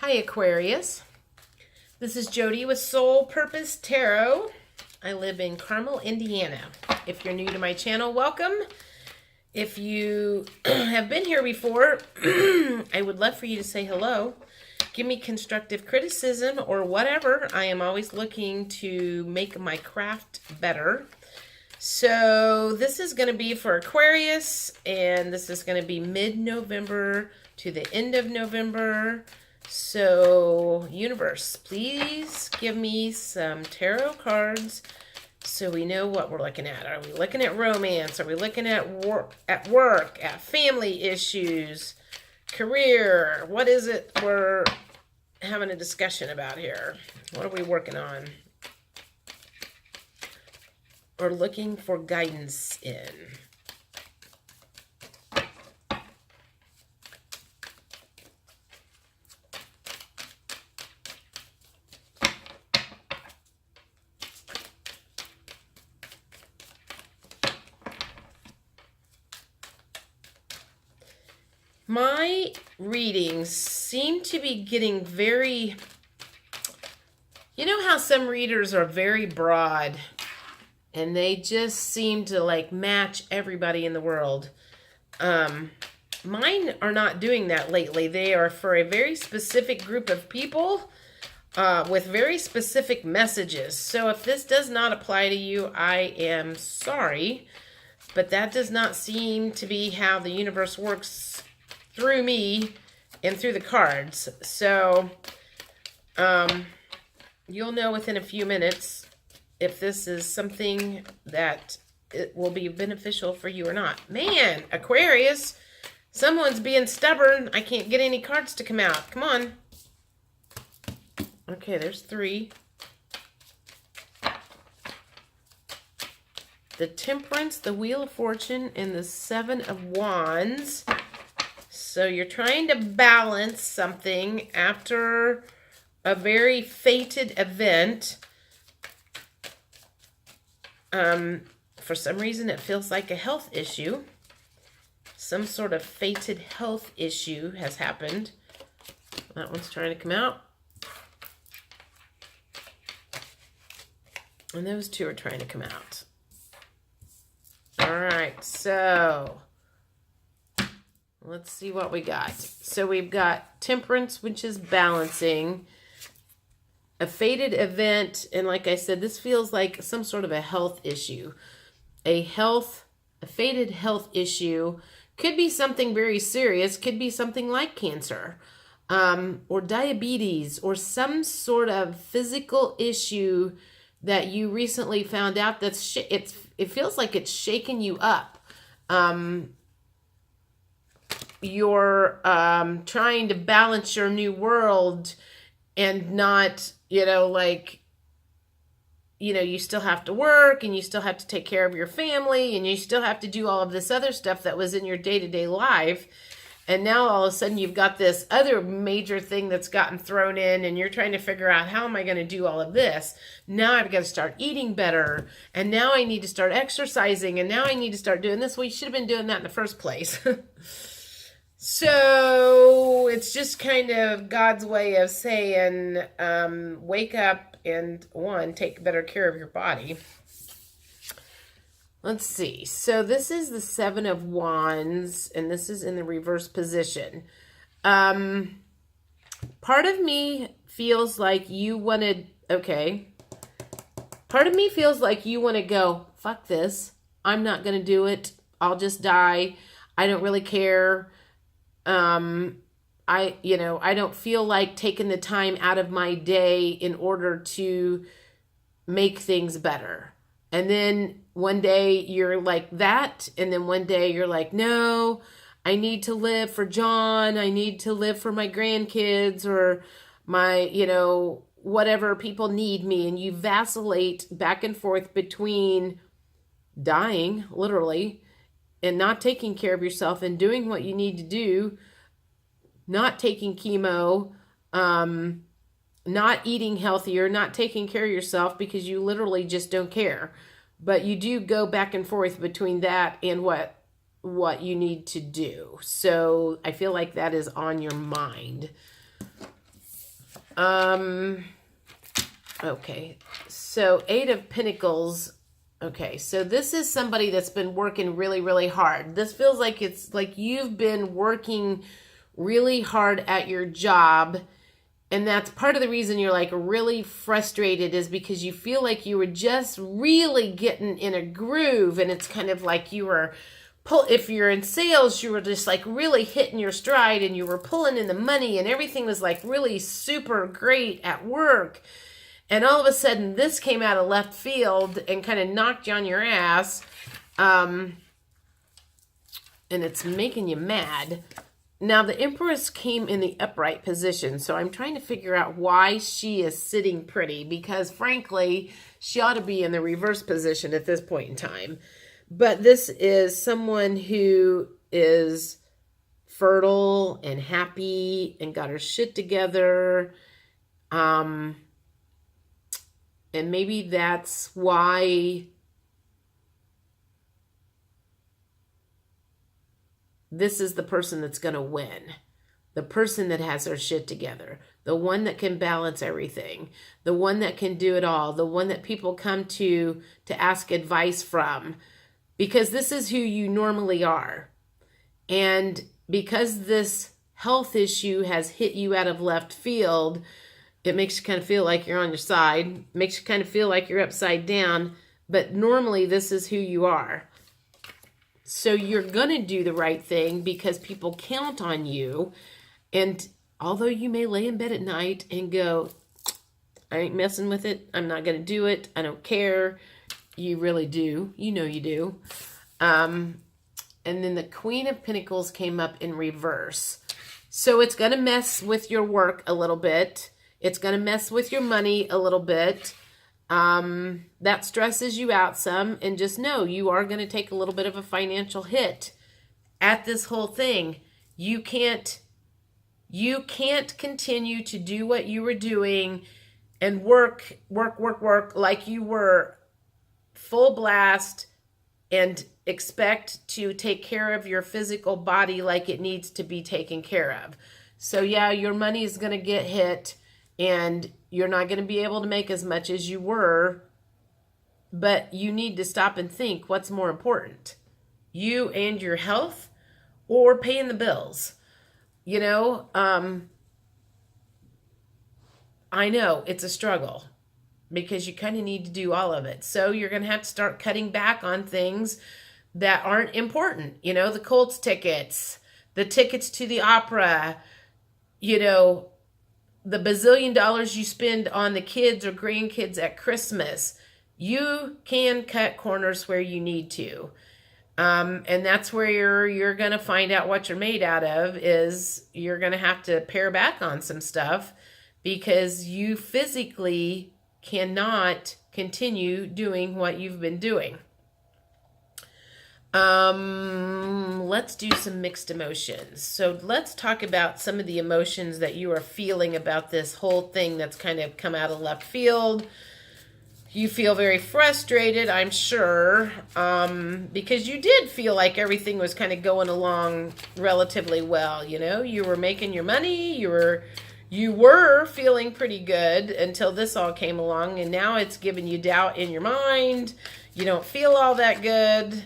Hi, Aquarius. This is Jody with Soul Purpose Tarot. I live in Carmel, Indiana. If you're new to my channel, welcome. If you have been here before, I would love for you to say hello. Give me constructive criticism or whatever. I am always looking to make my craft better. So this is going to be for Aquarius, and this is going to be mid-November to the end of November. So, universe, please give me some tarot cards so we know what we're looking at. Are we looking at romance? Are we looking at work, at family issues, career? What is it we're having a discussion about here? What are we working on? Or looking for guidance in? My readings seem to be getting very, you know how some readers are very broad and they just seem to like match everybody in the world. Mine are not doing that lately. They are for a very specific group of people with very specific messages. So if this does not apply to you, I am sorry, but that does not seem to be how the universe works through me and through the cards. So you'll know within a few minutes if this is something that it will be beneficial for you or not. Man, Aquarius, someone's being stubborn. I can't get any cards to come out. Come on. Okay, there's 3. The Temperance, the Wheel of Fortune, and the 7 of Wands. So you're trying to balance something after a very fated event. For some reason, it feels like a health issue. Some sort of fated health issue has happened. That one's trying to come out. And those 2 are trying to come out. All right, so let's see what we got. So we've got Temperance, which is balancing. A fated event, and like I said, this feels like some sort of a health issue. A fated health issue could be something very serious, could be something like cancer, or diabetes, or some sort of physical issue that you recently found out that's it feels like it's shaking you up. You're trying to balance your new world and not, you still have to work and you still have to take care of your family and you still have to do all of this other stuff that was in your day-to-day life. And now all of a sudden you've got this other major thing that's gotten thrown in and you're trying to figure out, how am I going to do all of this? Now I've got to start eating better. And now I need to start exercising. And now I need to start doing this. Well, you should have been doing that in the first place. So it's just kind of God's way of saying, wake up and take better care of your body. Let's see. So this is the 7 of Wands, and this is in the reverse position. Part of me feels like you wanted, part of me feels like you want to go, fuck this. I'm not going to do it. I'll just die. I don't really care. I don't feel like taking the time out of my day in order to make things better. And then one day you're like that. And then one day you're like, no, I need to live for John. I need to live for my grandkids or my, whatever people need me. And you vacillate back and forth between dying, literally, and not taking care of yourself and doing what you need to do, not taking chemo, not eating healthier, not taking care of yourself because you literally just don't care. But you do go back and forth between that and what you need to do. So I feel like that is on your mind. Okay. So 8 of Pentacles. Okay. So this is somebody that's been working really, really hard. This feels like it's like you've been working really hard at your job. And that's part of the reason you're like really frustrated, is because you feel like you were just really getting in a groove. And it's kind of like you were if you're in sales, you were just like really hitting your stride and you were pulling in the money and everything was like really super great at work. And all of a sudden this came out of left field and kind of knocked you on your ass. And it's making you mad. Now, the Empress came in the upright position, so I'm trying to figure out why she is sitting pretty, because frankly, she ought to be in the reverse position at this point in time. But this is someone who is fertile and happy and got her shit together. And maybe that's why this is the person that's going to win. The person that has her shit together. The one that can balance everything. The one that can do it all. The one that people come to ask advice from. Because this is who you normally are. And because this health issue has hit you out of left field, it makes you kind of feel like you're on your side. It makes you kind of feel like you're upside down. But normally this is who you are. So you're going to do the right thing because people count on you. And although you may lay in bed at night and go, I ain't messing with it. I'm not going to do it. I don't care. You really do. You know you do. And then the Queen of Pentacles came up in reverse. So it's going to mess with your work a little bit. It's going to mess with your money a little bit. That stresses you out some, and just know you are going to take a little bit of a financial hit at this whole thing. You can't continue to do what you were doing and work like you were full blast and expect to take care of your physical body like it needs to be taken care of. So yeah, your money is going to get hit and you're not going to be able to make as much as you were, but you need to stop and think, what's more important? You and your health or paying the bills? You know, I know it's a struggle because you kind of need to do all of it. So you're going to have to start cutting back on things that aren't important. You know, the Colts tickets, the tickets to the opera, you know, the bazillion dollars you spend on the kids or grandkids at Christmas. You can cut corners where you need to. And that's where you're going to find out what you're made out of, is you're going to have to pare back on some stuff because you physically cannot continue doing what you've been doing. Let's do some mixed emotions. So let's talk about some of the emotions that you are feeling about this whole thing that's kind of come out of left field. You feel very frustrated, I'm sure, because you did feel like everything was kind of going along relatively well. You know, you were making your money, you were feeling pretty good until this all came along, and now it's giving you doubt in your mind. You don't feel all that good.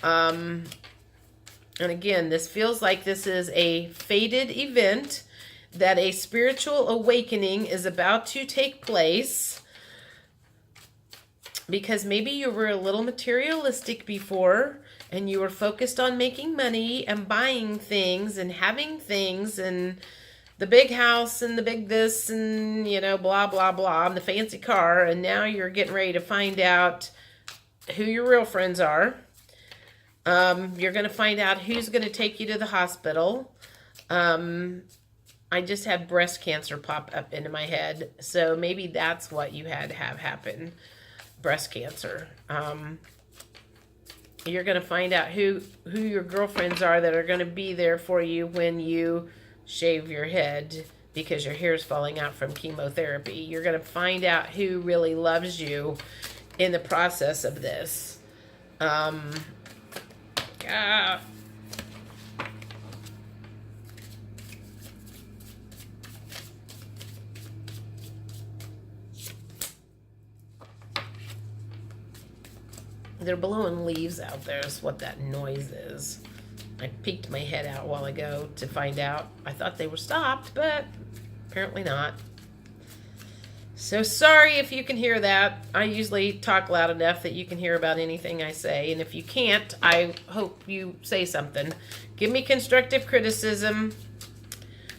And again, this feels like this is a fated event, that a spiritual awakening is about to take place, because maybe you were a little materialistic before and you were focused on making money and buying things and having things and the big house and the big this and, you know, blah, blah, blah, and the fancy car. And now you're getting ready to find out who your real friends are. You're going to find out who's going to take you to the hospital. I just had breast cancer pop up into my head. So maybe that's what you had to have happen. Breast cancer. You're going to find out who your girlfriends are that are going to be there for you when you shave your head because your hair is falling out from chemotherapy. You're going to find out who really loves you in the process of this. They're blowing leaves out there is what that noise is. I peeked my head out a while ago to find out. I thought they were stopped, but apparently not. So sorry if you can hear that. I usually talk loud enough that you can hear about anything I say. And if you can't, I hope you say something. Give me constructive criticism.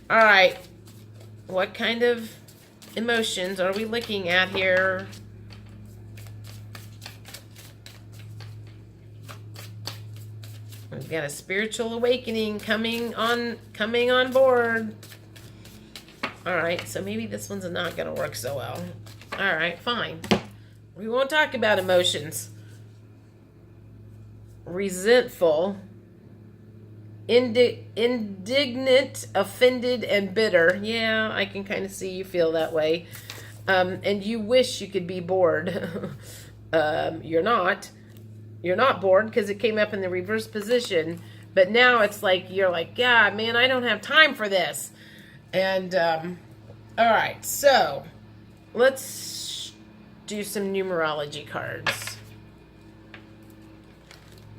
All right. What kind of emotions are we looking at here? We've got a spiritual awakening coming on board. All right, so maybe this one's not going to work so well. All right, fine. We won't talk about emotions. Resentful, indignant, offended, and bitter. Yeah, I can kind of see you feel that way. And you wish you could be bored. You're not. You're not bored because it came up in the reverse position. But now it's like, you're like, yeah, man, I don't have time for this. And, all right, so let's do some numerology cards.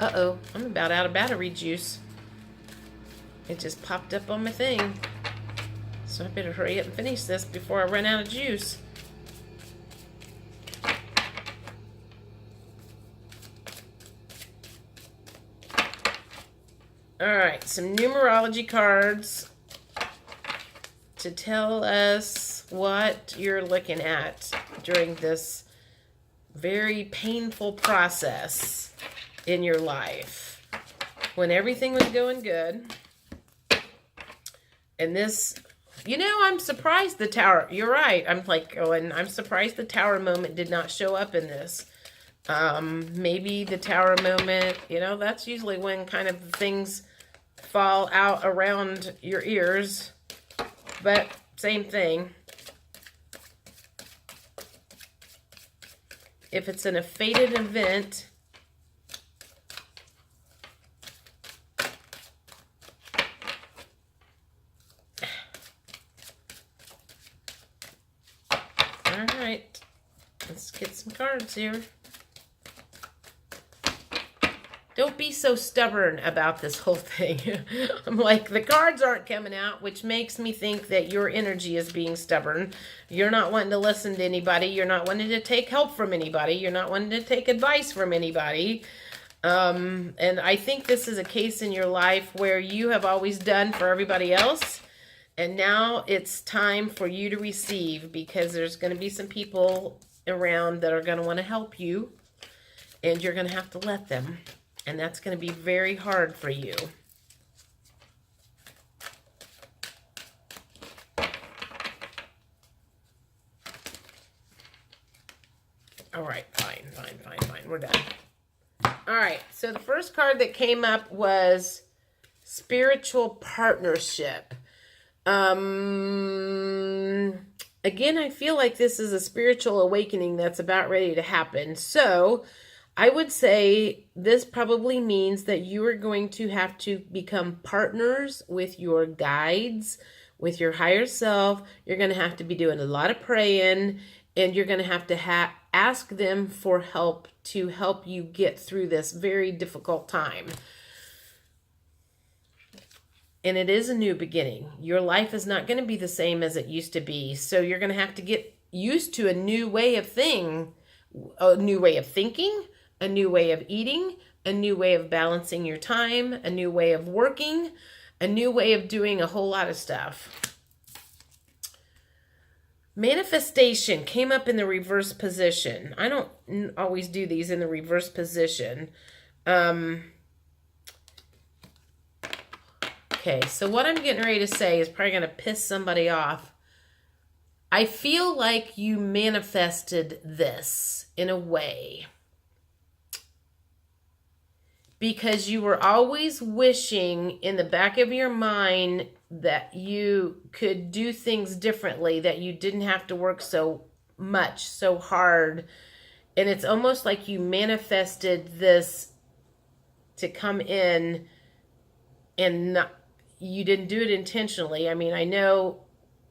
Uh-oh, I'm about out of battery juice. It just popped up on my thing. So I better hurry up and finish this before I run out of juice. All right, some numerology cards to tell us what you're looking at during this very painful process in your life. When everything was going good. And this, you know, I'm surprised the tower, you're right. I'm like, oh, and I'm surprised the tower moment did not show up in this. Maybe the tower moment, you know, that's usually when kind of things fall out around your ears. But same thing. If it's in a fated event, all right, let's get some cards here. Don't be so stubborn about this whole thing. I'm like, the cards aren't coming out, which makes me think that your energy is being stubborn. You're not wanting to listen to anybody. You're not wanting to take help from anybody. You're not wanting to take advice from anybody. And I think this is a case in your life where you have always done for everybody else. And now it's time for you to receive, because there's going to be some people around that are going to want to help you. And you're going to have to let them. And that's going to be very hard for you. All right, fine. We're done. All right, so the first card that came up was spiritual partnership. Again, I feel like this is a spiritual awakening that's about ready to happen. So I would say this probably means that you are going to have to become partners with your guides, with your higher self. You're going to have to be doing a lot of praying, and you're going to have ask them for help to help you get through this very difficult time. And it is a new beginning. Your life is not going to be the same as it used to be. So you're going to have to get used to a new way of thinking, a new way of eating, a new way of balancing your time, a new way of working, a new way of doing a whole lot of stuff. Manifestation came up in the reverse position. I don't always do these in the reverse position. Okay, so what I'm getting ready to say is probably going to piss somebody off. I feel like you manifested this in a way because you were always wishing in the back of your mind that you could do things differently, that you didn't have to work so much, so hard. And it's almost like you manifested this to come in, and you didn't do it intentionally. I mean, I know,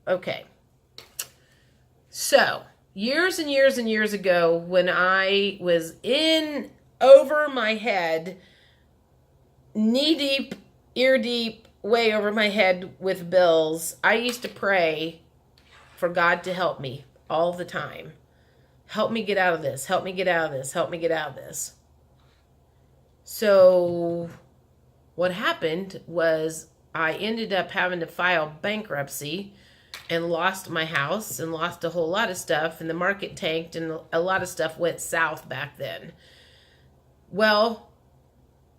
okay. So, years and years and years ago, when I was in over my head, knee deep, ear deep, way over my head with bills. I used to pray for God to help me all the time. Help me get out of this. Help me get out of this. Help me get out of this. So what happened was I ended up having to file bankruptcy and lost my house and lost a whole lot of stuff, and the market tanked and a lot of stuff went south back then. Well,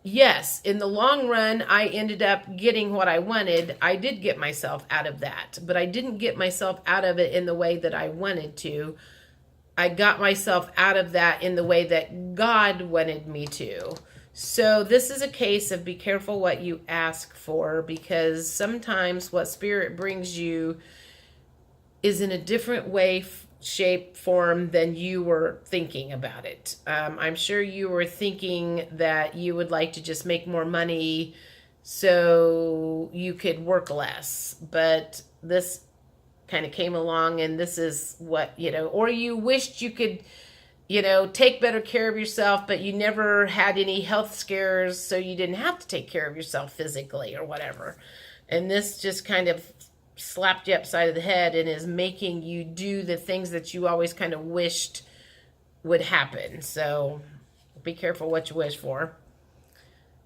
yes, in the long run, I ended up getting what I wanted. I did get myself out of that, but I didn't get myself out of it in the way that I wanted to. I got myself out of that in the way that God wanted me to. So this is a case of be careful what you ask for, because sometimes what Spirit brings you is in a different way, shape, form than you were thinking about it. I'm sure you were thinking that you would like to just make more money so you could work less, but this kind of came along and this is what, or you wished you could, take better care of yourself, but you never had any health scares, so you didn't have to take care of yourself physically or whatever. And this just kind of slapped you upside of the head and is making you do the things that you always kind of wished would happen. So be careful what you wish for.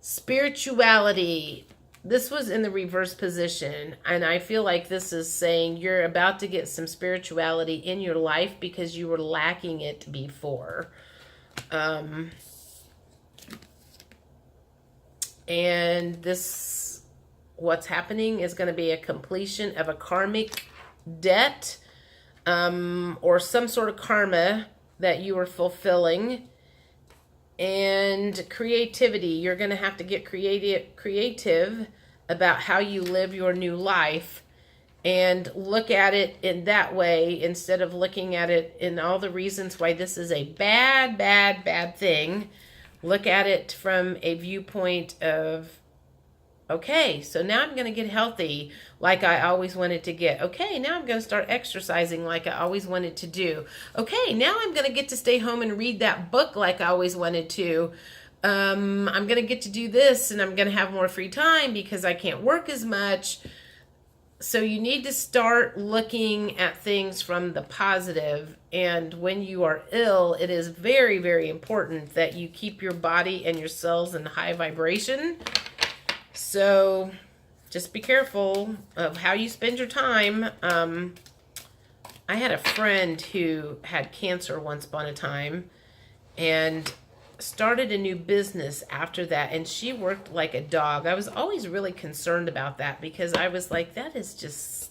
Spirituality. This was in the reverse position, and I feel like this is saying you're about to get some spirituality in your life because you were lacking it before. And this, what's happening is going to be a completion of a karmic debt, or some sort of karma that you were fulfilling. And creativity, you're going to have to get creative about how you live your new life and look at it in that way instead of looking at it in all the reasons why this is a bad, bad, bad thing. Look at it from a viewpoint of, okay, so now I'm going to get healthy like I always wanted to get. Okay, now I'm going to start exercising like I always wanted to do. Okay, now I'm going to get to stay home and read that book like I always wanted to. I'm going to get to do this, and I'm going to have more free time because I can't work as much. So you need to start looking at things from the positive. And when you are ill, it is very, very important that you keep your body and your cells in high vibration. So just be careful of how you spend your time. I had a friend who had cancer once upon a time and started a new business after that, and she worked like a dog. I was always really concerned about that because I was like, that is just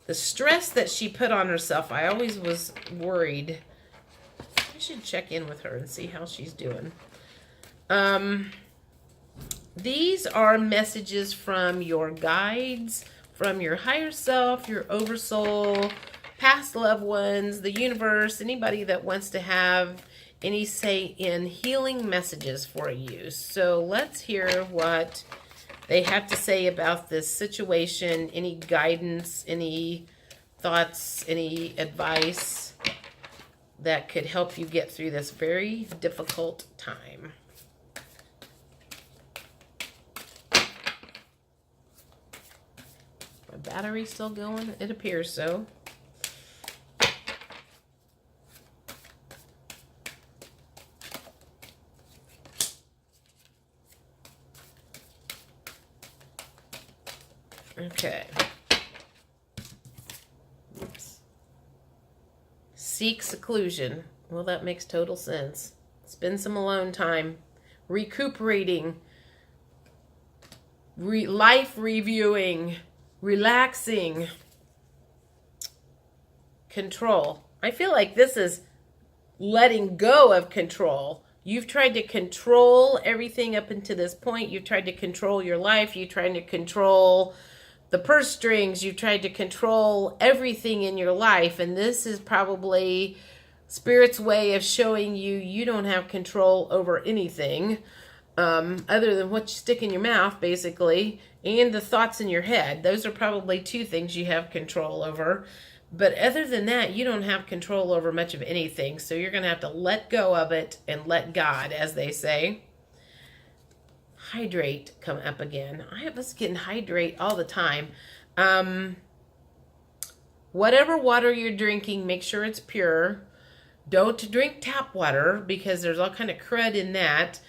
the stress that she put on herself. I always was worried. I should check in with her and see how she's doing. These are messages from your guides, from your higher self, your oversoul, past loved ones, the universe, anybody that wants to have any say in healing messages for you. So let's hear what they have to say about this situation, any guidance, any thoughts, any advice that could help you get through this very difficult time. My battery's still going? It appears so. Okay. Oops. Seek seclusion. Well, that makes total sense. Spend some alone time. Recuperating. Life reviewing. Relaxing. Control. I feel like this is letting go of control. You've tried to control everything up until this point. You've tried to control your life. You've tried to control the purse strings. You've tried to control everything in your life. And this is probably Spirit's way of showing you you don't have control over anything other than what you stick in your mouth, basically, and the thoughts in your head. Those are probably two things you have control over. But other than that, you don't have control over much of anything. So you're going to have to let go of it and let God, as they say. Hydrate come up again. I was getting hydrate all the time. Whatever water you're drinking, make sure it's pure. Don't drink tap water because there's all kind of crud in that.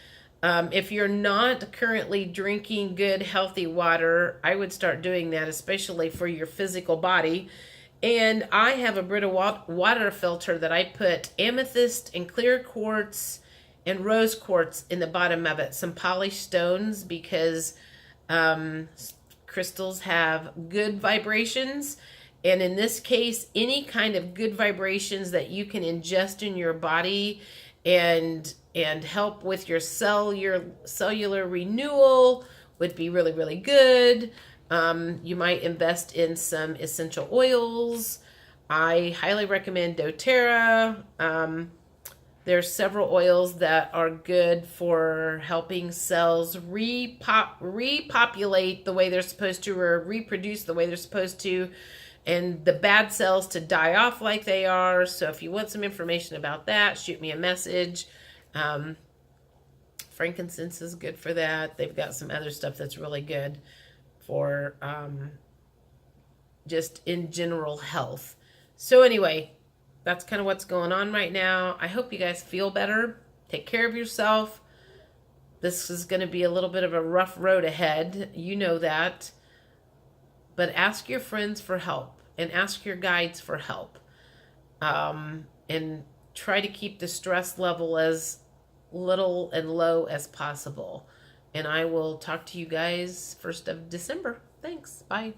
If you're not currently drinking good, healthy water, I would start doing that, especially for your physical body. And I have a Brita water filter that I put amethyst and clear quartz and rose quartz in the bottom of it. Some polished stones because crystals have good vibrations. And in this case, any kind of good vibrations that you can ingest in your body and help with your cellular renewal would be really, really good. You might invest in some essential oils. I highly recommend doTERRA. There's several oils that are good for helping cells repopulate the way they're supposed to, or reproduce the way they're supposed to, and the bad cells to die off like they are. So if you want some information about that, shoot me a message. Frankincense is good for that. They've got some other stuff that's really good for just in general health. So anyway, that's kind of what's going on right now. I hope you guys feel better. Take care of yourself. This is going to be a little bit of a rough road ahead. You know that. But ask your friends for help and ask your guides for help. And try to keep the stress level as little and low as possible. And I will talk to you guys 1st of December. Thanks. Bye.